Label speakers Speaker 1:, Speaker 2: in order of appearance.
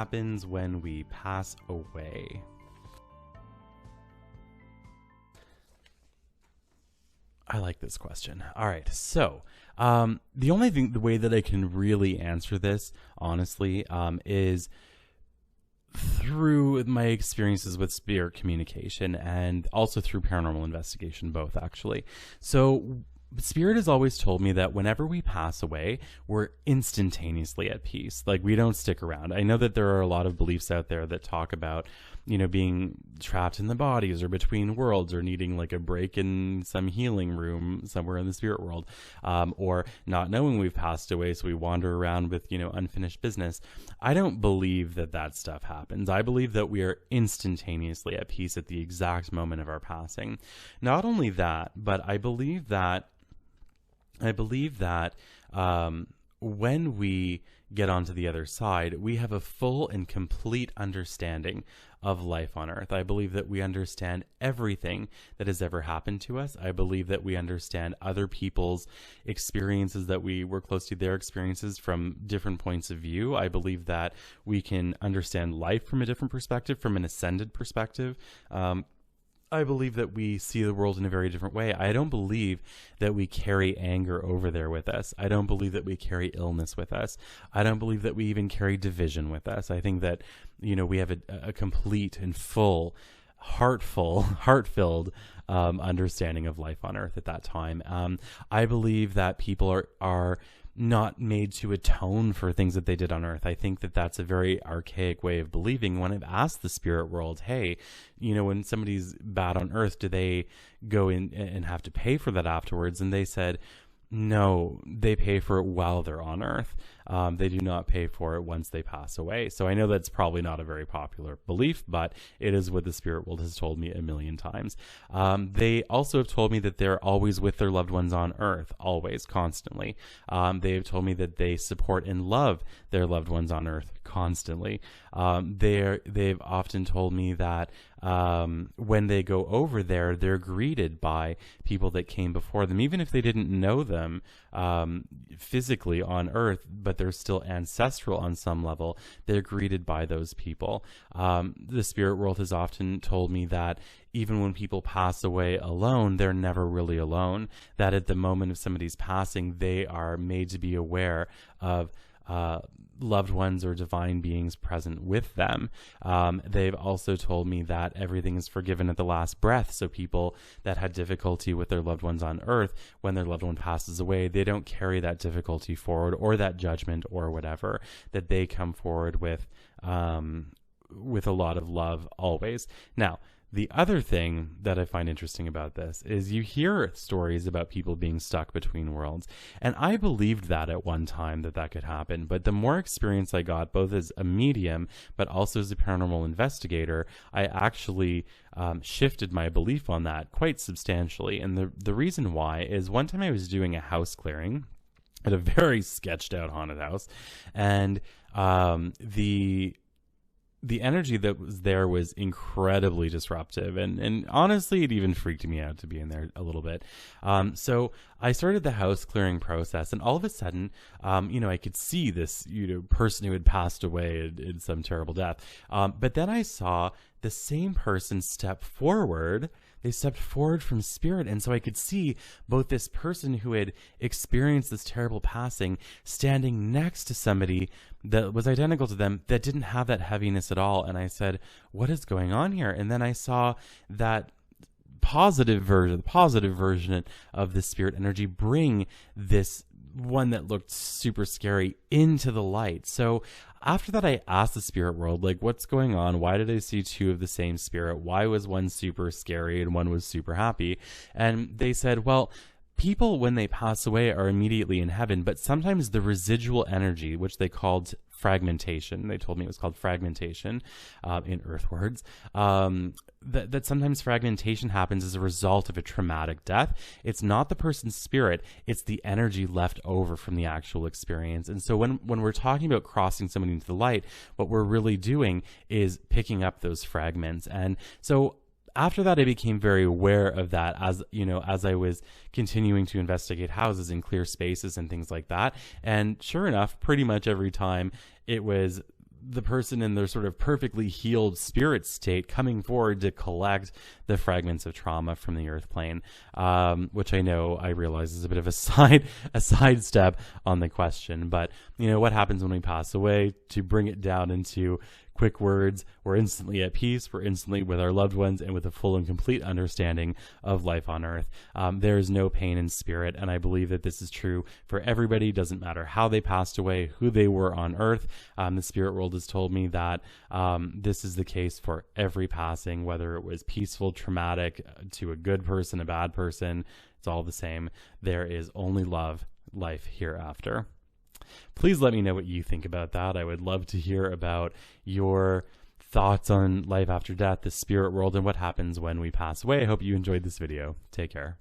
Speaker 1: happens when we pass away? I like this question. All right. So, the way that I can really answer this, honestly, is through my experiences with spirit communication and also through paranormal investigation, both actually. So Spirit has always told me that whenever we pass away, we're instantaneously at peace. Like, we don't stick around. I know that there are a lot of beliefs out there that talk about, you know, being trapped in the bodies or between worlds or needing like a break in some healing room somewhere in the spirit world, or not knowing we've passed away, so we wander around with, you know, unfinished business. I don't believe that that stuff happens. I believe that we are instantaneously at peace at the exact moment of our passing. Not only that, but I believe that when we get onto the other side, we have a full and complete understanding of life on earth. I believe that we understand everything that has ever happened to us. I believe that we understand other people's experiences, that we were close to their experiences from different points of view. I believe that we can understand life from a different perspective, from an ascended perspective. I believe that we see the world in a very different way. I don't believe that we carry anger over there with us. I don't believe that we carry illness with us. I don't believe that we even carry division with us. I think that, you know, we have a complete and full, heart-filled understanding of life on earth at that time. I believe that people are not made to atone for things that they did on earth. I think that that's a very archaic way of believing. When I've asked the spirit world, hey, you know, when somebody's bad on earth, do they go in and have to pay for that afterwards? And they said, no, they pay for it while they're on earth. They do not pay for it once they pass away. So I know that's probably not a very popular belief, but it is what the spirit world has told me a million times. They also have told me that they're always with their loved ones on earth, always, constantly. They have told me that they support and love their loved ones on earth constantly. They've often told me that when they go over there, they're greeted by people that came before them, even if they didn't know them physically on earth, but they're still ancestral on some level. They're greeted by those people. The spirit world has often told me that even when people pass away alone, they're never really alone. That at the moment of somebody's passing, they are made to be aware of loved ones or divine beings present with them. They've also told me that everything is forgiven at the last breath. So people that had difficulty with their loved ones on earth, when their loved one passes away, they don't carry that difficulty forward or that judgment or whatever, that they come forward with a lot of love always. Now, the other thing that I find interesting about this is you hear stories about people being stuck between worlds. And I believed that at one time that could happen. But the more experience I got, both as a medium, but also as a paranormal investigator, I actually shifted my belief on that quite substantially. And the reason why is one time I was doing a house clearing at a very sketched out haunted house. And the energy that was there was incredibly disruptive. And honestly, it even freaked me out to be in there a little bit. So I started the house clearing process, and all of a sudden, I could see this, person who had passed away in some terrible death. But then I saw the same person step forward. They stepped forward from spirit. And so I could see both this person who had experienced this terrible passing standing next to somebody that was identical to them that didn't have that heaviness at all. And I said, what is going on here? And then I saw that positive version of the spirit energy bring this one that looked super scary into the light. So after that, I asked the spirit world, like, what's going on? Why did I see two of the same spirit? Why was one super scary and one was super happy? And they said, well, people, when they pass away, are immediately in heaven, but sometimes the residual energy, which they called fragmentation, they told me it was called fragmentation in earth words, that sometimes fragmentation happens as a result of a traumatic death. It's not the person's spirit, it's the energy left over from the actual experience. And so when we're talking about crossing somebody into the light, what we're really doing is picking up those fragments. And so after that, I became very aware of that as I was continuing to investigate houses and clear spaces and things like that. And sure enough, pretty much every time it was the person in their sort of perfectly healed spirit state coming forward to collect the fragments of trauma from the earth plane, which I realize is a bit of a sidestep on the question. But, what happens when we pass away? To bring it down into quick words, we're instantly at peace, we're instantly with our loved ones, and with a full and complete understanding of life on earth. There is no pain in spirit, and I believe that this is true for everybody. Doesn't matter how they passed away, who they were on earth. The spirit world has told me that this is the case for every passing, whether it was peaceful, traumatic, to a good person, a bad person. It's all the same. There is only love, life hereafter. Please let me know what you think about that. I would love to hear about your thoughts on life after death, the spirit world, and what happens when we pass away. I hope you enjoyed this video. Take care.